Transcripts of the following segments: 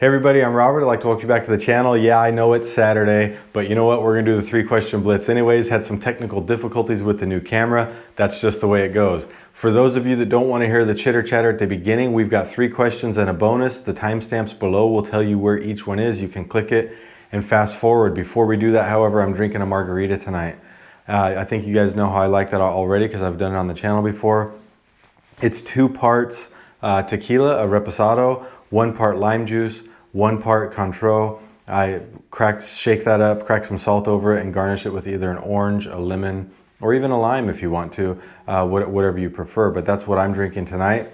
Hey everybody, I'm Robert. I'd like to welcome you back to the channel. Yeah, I know it's Saturday, but you know what? We're gonna do the 3-question blitz anyways. Had some technical difficulties with the new camera. That's just the way it goes. For those of you that don't want to hear the chitter chatter at the beginning, we've got 3 questions and a bonus. The timestamps below will tell you where each one is. You can click it and fast forward. Before we do that, however, I'm drinking a margarita tonight. I think you guys know how I like that already because I've done it on the channel before. It's 2 parts tequila, a reposado, 1 part lime juice, 1 part Cointreau. I shake that up, crack some salt over it, and garnish it with either an orange, a lemon, or even a lime if you want to, whatever you prefer. But that's what I'm drinking tonight.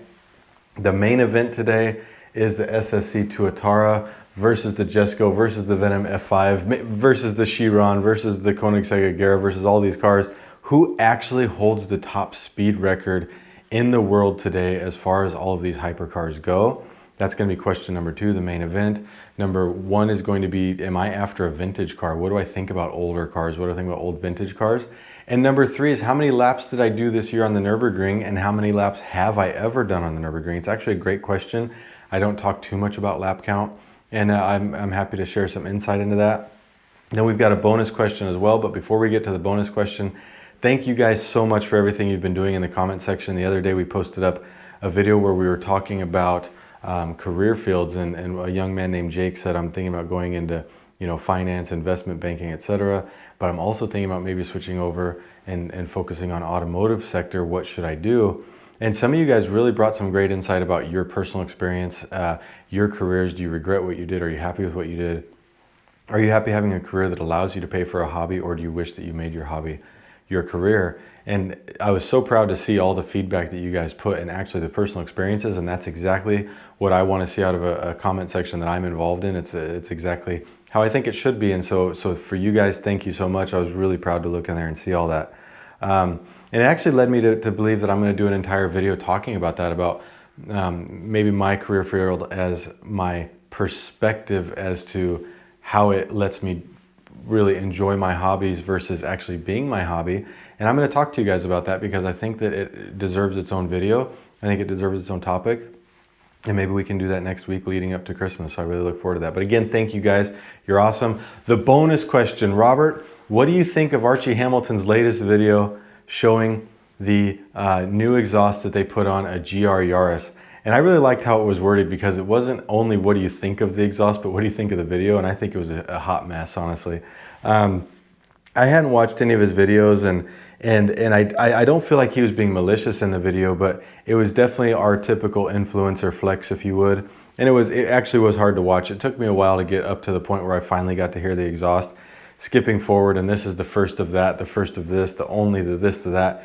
The main event today is the SSC Tuatara versus the Jesko versus the Venom F5 versus the Chiron versus the Koenigsegg Agera versus all these cars. Who actually holds the top speed record in the world today as far as all of these hypercars go? That's going to be question number 2, the main event. Number 1 is going to be, am I after a vintage car? What do I think about older cars? What do I think about old vintage cars? And number 3 is, how many laps did I do this year on the Nürburgring, and how many laps have I ever done on the Nürburgring? It's actually a great question. I don't talk too much about lap count, and I'm happy to share some insight into that. Then we've got a bonus question as well, but before we get to the bonus question, thank you guys so much for everything you've been doing in the comment section. The other day we posted up a video where we were talking about career fields, and a young man named Jake said, I'm thinking about going into finance, investment banking, etc. But I'm also thinking about maybe switching over and focusing on automotive sector. What should I do? And some of you guys really brought some great insight about your personal experience, your careers. Do you regret what you did? Are you happy with what you did? Are you happy having a career that allows you to pay for a hobby, or do you wish that you made your hobby your career? And I was so proud to see all the feedback that you guys put, and actually the personal experiences, and that's exactly what I want to see out of a comment section that I'm involved in. It's exactly how I think it should be. And so for you guys, thank you so much. I was really proud to look in there and see all that. And it actually led me to believe that I'm going to do an entire video talking about that, about maybe my career field as my perspective as to how it lets me really enjoy my hobbies versus actually being my hobby. And I'm going to talk to you guys about that because I think that it deserves its own video. I think it deserves its own topic. And maybe we can do that next week leading up to Christmas. So I really look forward to that. But again, thank you guys. You're awesome. The bonus question, Robert, what do you think of Archie Hamilton's latest video showing the new exhaust that they put on a GR Yaris? And I really liked how it was worded, because it wasn't only what do you think of the exhaust, but what do you think of the video? And I think it was a hot mess, honestly. I hadn't watched any of his videos, and I don't feel like he was being malicious in the video, but it was definitely our typical influencer flex, if you would. And it actually was hard to watch. It took me a while to get up to the point where I finally got to hear the exhaust. Skipping forward, and this is the first of that, the first of this, the only, the this, to that.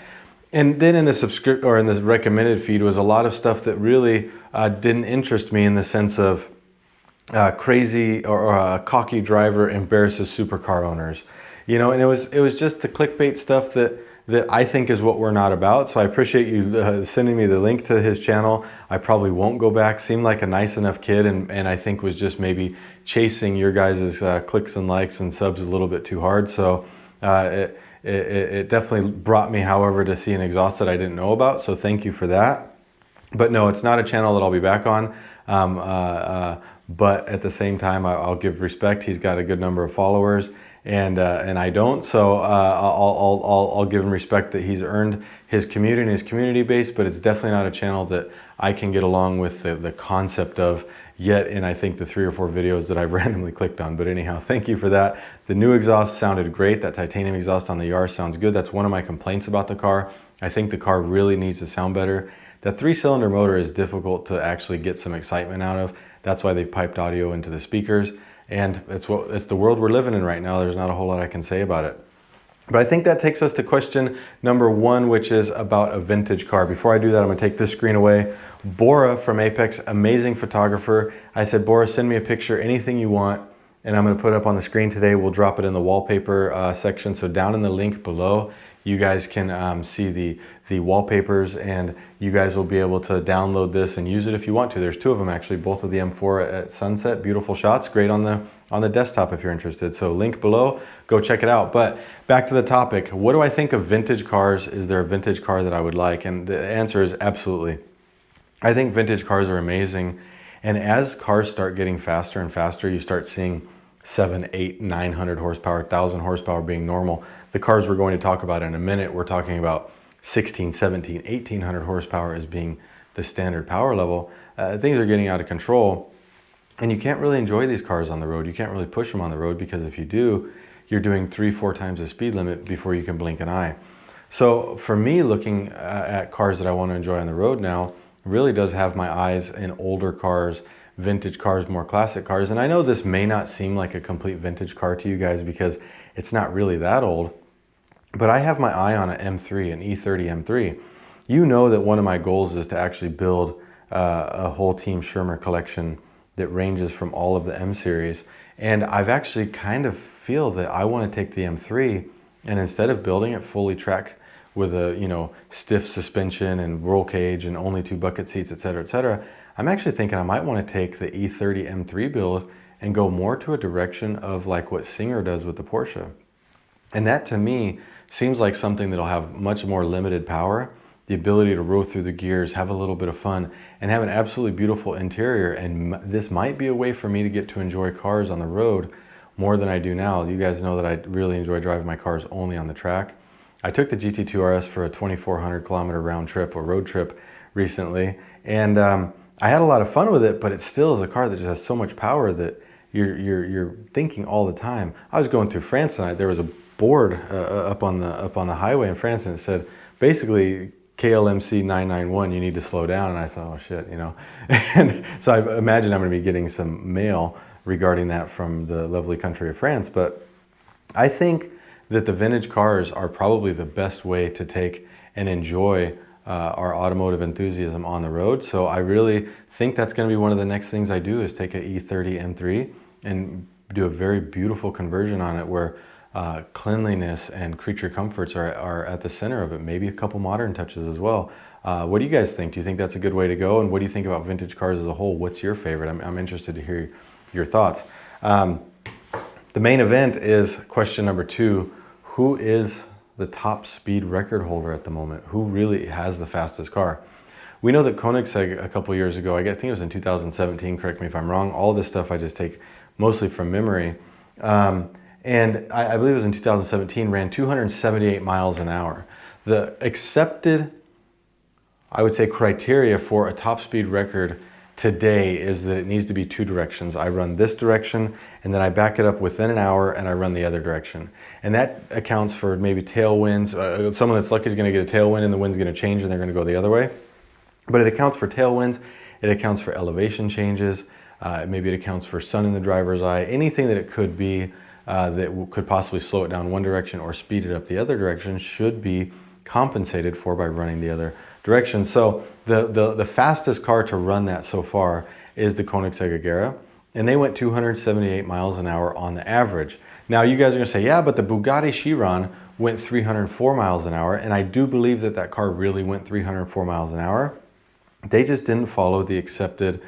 And then in the in this recommended feed was a lot of stuff that really didn't interest me, in the sense of crazy or a cocky driver embarrasses supercar owners. And it was just the clickbait stuff that I think is what we're not about. So I appreciate you sending me the link to his channel. I probably won't go back. Seemed like a nice enough kid, and I think was just maybe chasing your guys' clicks and likes and subs a little bit too hard. So it definitely brought me, however, to see an exhaust that I didn't know about. So thank you for that. But no, it's not a channel that I'll be back on. But at the same time, I'll give respect. He's got a good number of followers, and I don't. So I'll give him respect that he's earned his community and his community base. But it's definitely not a channel that I can get along with the concept of yet in, I think, the 3 or 4 videos that I've randomly clicked on. But anyhow, thank you for that. The new exhaust sounded great. That titanium exhaust on the Yaris sounds good. That's one of my complaints about the car. I think the car really needs to sound better. That 3-cylinder motor is difficult to actually get some excitement out of. That's why they've piped audio into the speakers. And it's the world we're living in right now. There's not a whole lot I can say about it. But I think that takes us to question number 1, which is about a vintage car. Before I do that, I'm going to take this screen away. Borre from Apex, amazing photographer. I said, Borre, send me a picture, anything you want, and I'm going to put it up on the screen today. We'll drop it in the wallpaper section. So down in the link below, you guys can see the wallpapers, and you guys will be able to download this and use it if you want to. There's 2 of them actually, both of the M4 at sunset. Beautiful shots, great on the desktop if you're interested. So link below, go check it out. But back to the topic, what do I think of vintage cars? Is there a vintage car that I would like? And the answer is absolutely. I think vintage cars are amazing. And as cars start getting faster and faster, you start seeing 700, 800, 900 horsepower, 1,000 horsepower being normal. The cars we're going to talk about in a minute, we're talking about 16, 17, 1800 horsepower as being the standard power level. Things are getting out of control, and you can't really enjoy these cars on the road. You can't really push them on the road, because if you do, you're doing 3-4 times the speed limit before you can blink an eye. So for me, looking at cars that I want to enjoy on the road now really does have my eyes in older cars, vintage cars, more classic cars. And I know this may not seem like a complete vintage car to you guys because it's not really that old, but I have my eye on an M3, an E30 M3. You know that one of my goals is to actually build a whole Team Schirmer collection that ranges from all of the M series. And I've actually kind of feel that I want to take the M3, and instead of building it fully track with a, you know, stiff suspension and roll cage and only 2 bucket seats, etc., I'm actually thinking I might want to take the E30 M3 build and go more to a direction of like what Singer does with the Porsche. And that to me seems like something that'll have much more limited power, the ability to roll through the gears, have a little bit of fun, and have an absolutely beautiful interior. And this might be a way for me to get to enjoy cars on the road more than I do now. You guys know that I really enjoy driving my cars only on the track. I took the GT2 RS for a 2,400 kilometer round trip or road trip recently, and I had a lot of fun with it, but it still is a car that just has so much power that you're thinking all the time. I was going through France tonight. There was a board up on the highway in France, and it said basically KLMC 991, you need to slow down. And I thought, oh shit, you know. And so I imagine I'm going to be getting some mail regarding that from the lovely country of France. But I think that the vintage cars are probably the best way to take and enjoy our automotive enthusiasm on the road. So I really think that's going to be one of the next things I do, is take a E30 M3 and do a very beautiful conversion on it where cleanliness and creature comforts are at the center of it. Maybe a couple modern touches as well. What do you guys think? Do you think that's a good way to go? And what do you think about vintage cars as a whole? What's your favorite? I'm interested to hear your thoughts. The main event is question number 2. Who is the top speed record holder at the moment? Who really has the fastest car? We know that Koenigsegg a couple years ago, I think it was in 2017, correct me if I'm wrong, all this stuff I just take mostly from memory, and I believe it was in 2017, ran 278 miles an hour. The accepted, I would say, criteria for a top speed record today is that it needs to be 2 directions. I run this direction and then I back it up within an hour and I run the other direction. And that accounts for maybe tailwinds. Someone that's lucky is going to get a tailwind and the wind's going to change and they're going to go the other way. But it accounts for tailwinds, it accounts for elevation changes, maybe it accounts for sun in the driver's eye, anything that it could be that could possibly slow it down one direction or speed it up the other direction should be compensated for by running the other direction. So the fastest car to run that so far is the Koenigsegg Agera, and they went 278 miles an hour on the average. Now you guys are gonna say, yeah, but the Bugatti Chiron went 304 miles an hour, and I do believe that that car really went 304 miles an hour. They just didn't follow the accepted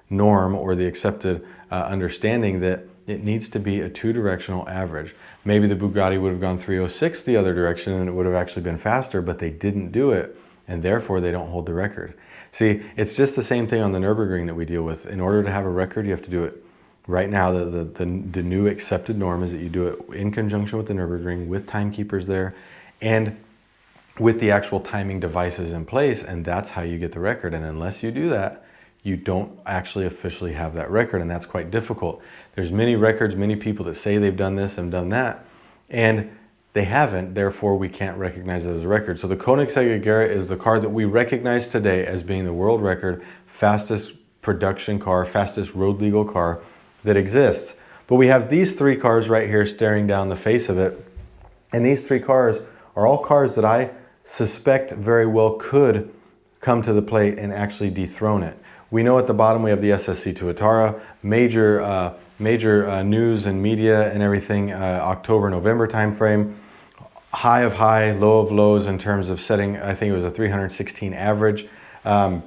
norm or the accepted understanding that it needs to be a 2-directional average. Maybe the Bugatti would have gone 306 the other direction and it would have actually been faster, but they didn't do it, and therefore they don't hold the record. See, it's just the same thing on the Nürburgring that we deal with. In order to have a record, you have to do it. Right now, the new accepted norm is that you do it in conjunction with the Nürburgring, with timekeepers there, and with the actual timing devices in place, and that's how you get the record. And unless you do that, you don't actually officially have that record, and that's quite difficult. There's many records, many people that say they've done this and done that, and they haven't, therefore we can't recognize it as a record. So the Koenigsegg Agera is the car that we recognize today as being the world record, fastest production car, fastest road legal car that exists. But we have these 3 cars right here staring down the face of it, and these 3 cars are all cars that I suspect very well could come to the plate and actually dethrone it. We know at the bottom we have the SSC Tuatara, major news and media and everything, October, November timeframe. High of high, low of lows in terms of setting, I think it was a 316 average. And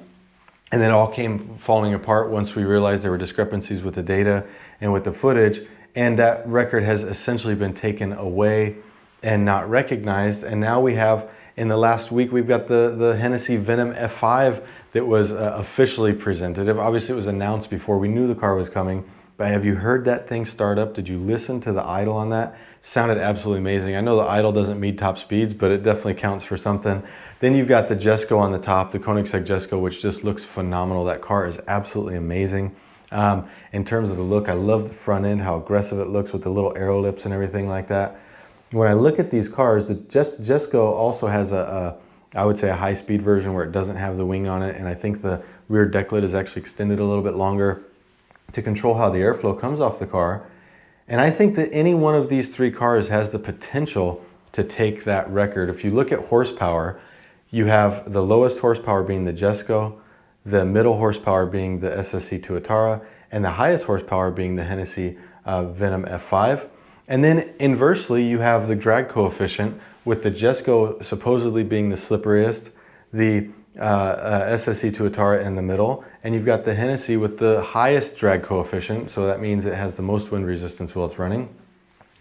then it all came falling apart once we realized there were discrepancies with the data and with the footage. And that record has essentially been taken away and not recognized. And now we have, in the last week, we've got the Hennesy Venom F5 that was officially presented. Obviously, it was announced before we knew the car was coming, but have you heard that thing start up? Did you listen to the idle on that? Sounded absolutely amazing. I know the idle doesn't meet top speeds, but it definitely counts for something. Then you've got the Jesko on the top, the Koenigsegg Jesko, which just looks phenomenal. That car is absolutely amazing. In terms of the look, I love the front end, how aggressive it looks with the little arrow lips and everything like that. When I look at these cars, the Jesko also has I would say a high-speed version where it doesn't have the wing on it, and I think the rear deck lid is actually extended a little bit longer to control how the airflow comes off the car. And I think that any one of these three cars has the potential to take that record. If you look at horsepower, you have the lowest horsepower being the Jesko, the middle horsepower being the SSC Tuatara, and the highest horsepower being the Hennesy Venom F5. And then inversely, you have the drag coefficient, with the Jesko supposedly being the slipperiest, the SSC Tuatara in the middle, and you've got the Hennesy with the highest drag coefficient, so that means it has the most wind resistance while it's running.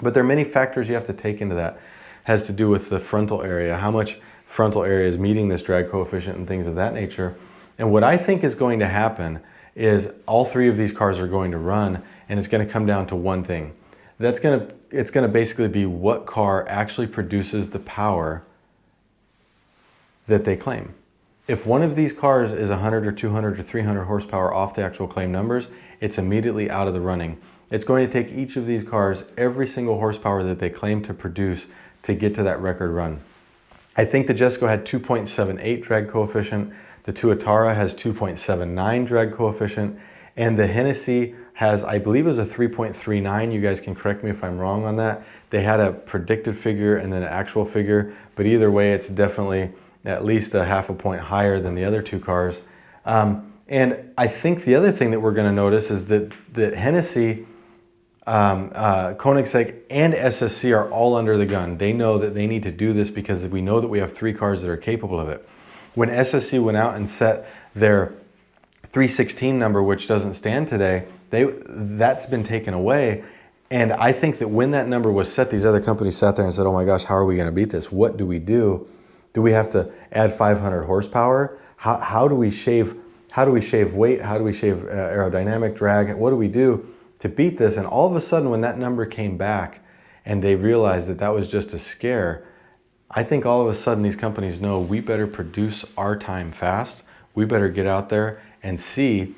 But there are many factors you have to take into that. It has to do with the frontal area, how much frontal area is meeting this drag coefficient and things of that nature. And what I think is going to happen is all three of these cars are going to run, and it's going to come down to one thing. It's going to basically be what car actually produces the power that they claim. If one of these cars is 100 or 200 or 300 horsepower off the actual claim numbers, it's immediately out of the running. It's going to take each of these cars every single horsepower that they claim to produce to get to that record run. I think the Jesko had 2.78 drag coefficient, the Tuatara has 2.79 drag coefficient, and the Hennesy has, I believe it was a 3.39. You guys can correct me if I'm wrong on that. They had a predicted figure and then an actual figure, but either way, it's definitely at least a half a point higher than the other two cars. And I think the other thing that we're going to notice is that Hennesy, Koenigsegg, and SSC are all under the gun. They know that they need to do this because we know that we have three cars that are capable of it. When SSC went out and set their 316 number, which doesn't stand today, that's been taken away. And I think that when that number was set, these other companies sat there and said, oh my gosh, how are we going to beat this? What do we do? Do we have to add 500 horsepower? How do we shave weight? How do we shave aerodynamic drag? What do we do to beat this? And all of a sudden, when that number came back and they realized that that was just a scare, I think all of a sudden these companies know we better produce our time fast. We better get out there and see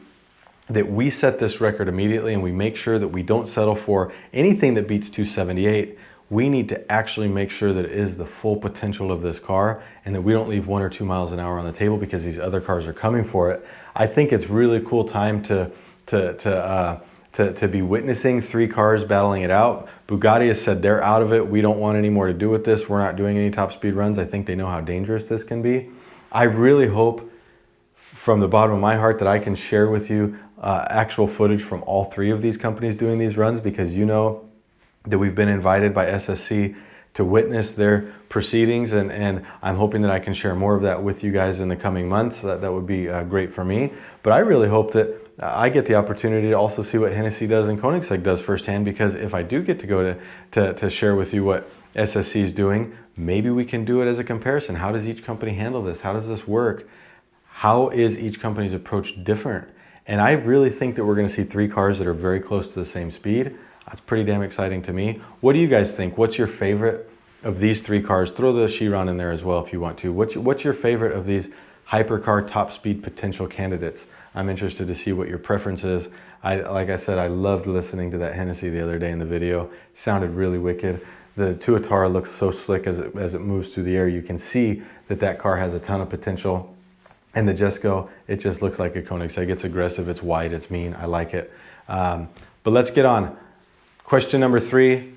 that we set this record immediately, and we make sure that we don't settle for anything that beats 278. We need to actually make sure that it is the full potential of this car, and that we don't leave 1 or 2 miles an hour on the table because these other cars are coming for it. I think it's really a cool time to be witnessing three cars battling it out. Bugatti has said they're out of it. We don't want any more to do with this. We're not doing any top speed runs. I think they know how dangerous this can be. I really hope from the bottom of my heart that I can share with you actual footage from all three of these companies doing these runs, because you know that we've been invited by SSC to witness their proceedings, and I'm hoping that I can share more of that with you guys in the coming months. That would be great for me. But I really hope that I get the opportunity to also see what Hennesy does and Koenigsegg does firsthand, because if I do get to go to share with you what SSC is doing, maybe we can do it as a comparison. How does each company handle this? How does this work? How is each company's approach different? And I really think that we're going to see three cars that are very close to the same speed. That's pretty damn exciting to me. What do you guys think? What's your favorite of these three cars? Throw the Chiron in there as well if you want to. What's your favorite of these hypercar top speed potential candidates? I'm interested to see what your preference is. Like I said, I loved listening to that Hennesy the other day in the video. Sounded really wicked. The Tuatara looks so slick as it moves through the air. You can see that car has a ton of potential. And the Jesko, it just looks like a Koenigsegg. It's aggressive, it's wide, it's mean. I like it. But let's get on. Question number 3,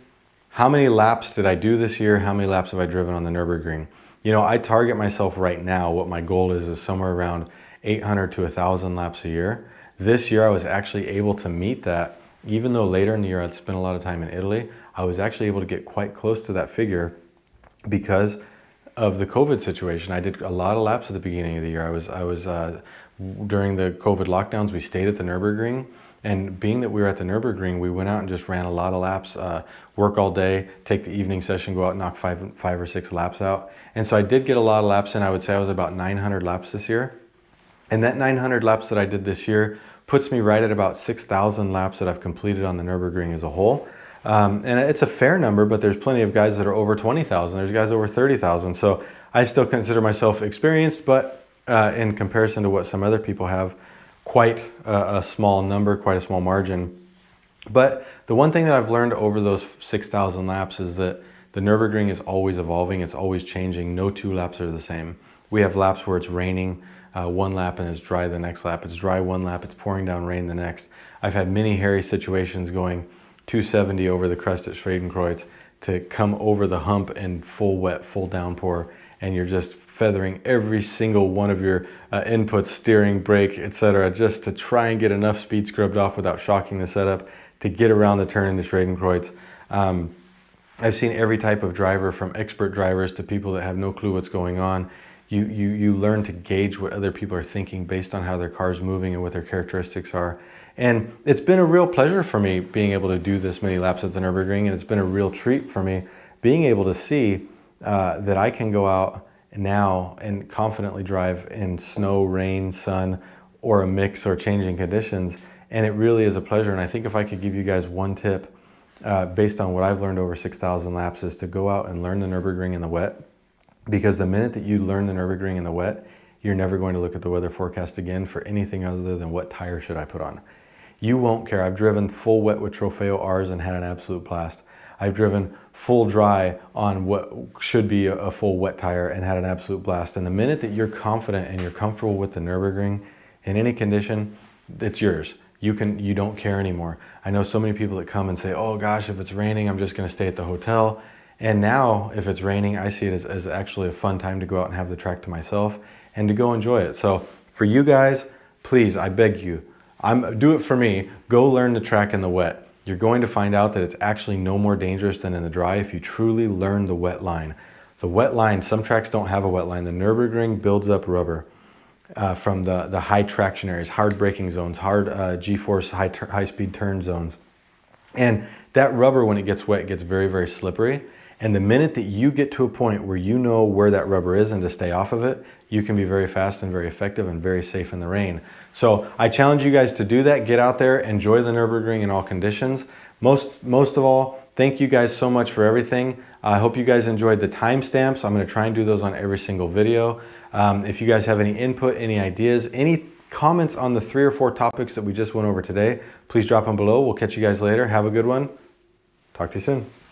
how many laps did I do this year? How many laps have I driven on the Nürburgring? You know, I target myself right now, what my goal is somewhere around 800 to 1,000 laps a year. This year I was actually able to meet that. Even though later in the year I'd spent a lot of time in Italy, I was actually able to get quite close to that figure because of the COVID situation. I did a lot of laps at the beginning of the year. I was during the COVID lockdowns, we stayed at the Nürburgring, and being that we were at the Nürburgring, we went out and just ran a lot of laps, work all day, take the evening session, go out and knock five or six laps out. And so I did get a lot of laps in. I would say I was about 900 laps this year. And that 900 laps that I did this year puts me right at about 6,000 laps that I've completed on the Nürburgring as a whole. And it's a fair number, but there's plenty of guys that are over 20,000. There's guys over 30,000. So I still consider myself experienced, but in comparison to what some other people have, quite a small number, quite a small margin. But the one thing that I've learned over those 6,000 laps is that the Nürburgring is always evolving. It's always changing. No 2 laps are the same. We have laps where it's raining one lap and it's dry the next lap. It's dry one lap, it's pouring down rain the next. I've had many hairy situations going 270 over the crest at Schwedenkreuz to come over the hump in full wet, full downpour, and you're just feathering every single one of your inputs, steering, brake, etc., just to try and get enough speed scrubbed off without shocking the setup to get around the turn into Schwedenkreuz. I've seen every type of driver, from expert drivers to people that have no clue what's going on. You learn to gauge what other people are thinking based on how their car's moving and what their characteristics are. And it's been a real pleasure for me being able to do this many laps at the Nürburgring, and it's been a real treat for me being able to see that I can go out now and confidently drive in snow, rain, sun, or a mix or changing conditions. And it really is a pleasure. And I think if I could give you guys one tip based on what I've learned over 6,000 laps, is to go out and learn the Nürburgring in the wet. Because the minute that you learn the Nürburgring in the wet, you're never going to look at the weather forecast again for anything other than what tire should I put on. You won't care. I've driven full wet with Trofeo Rs and had an absolute blast. I've driven full dry on what should be a full wet tire and had an absolute blast. And the minute that you're confident and you're comfortable with the Nürburgring in any condition, it's yours. You don't care anymore. I know so many people that come and say, oh gosh, if it's raining, I'm just going to stay at the hotel. And now, if it's raining, I see it as actually a fun time to go out and have the track to myself and to go enjoy it. So for you guys, please, I beg you, do it for me. Go learn the track in the wet. You're going to find out that it's actually no more dangerous than in the dry if you truly learn the wet line. The wet line, some tracks don't have a wet line. The Nürburgring builds up rubber from the high traction areas, hard braking zones, hard G-force, high speed turn zones. And that rubber, when it gets wet, gets very, very slippery. And the minute that you get to a point where you know where that rubber is and to stay off of it, you can be very fast and very effective and very safe in the rain. So I challenge you guys to do that. Get out there, enjoy the Nürburgring in all conditions. Most of all, thank you guys so much for everything. I hope you guys enjoyed the timestamps. I'm going to try and do those on every single video. If you guys have any input, any ideas, any comments on the 3 or 4 topics that we just went over today, please drop them below. We'll catch you guys later. Have a good one. Talk to you soon.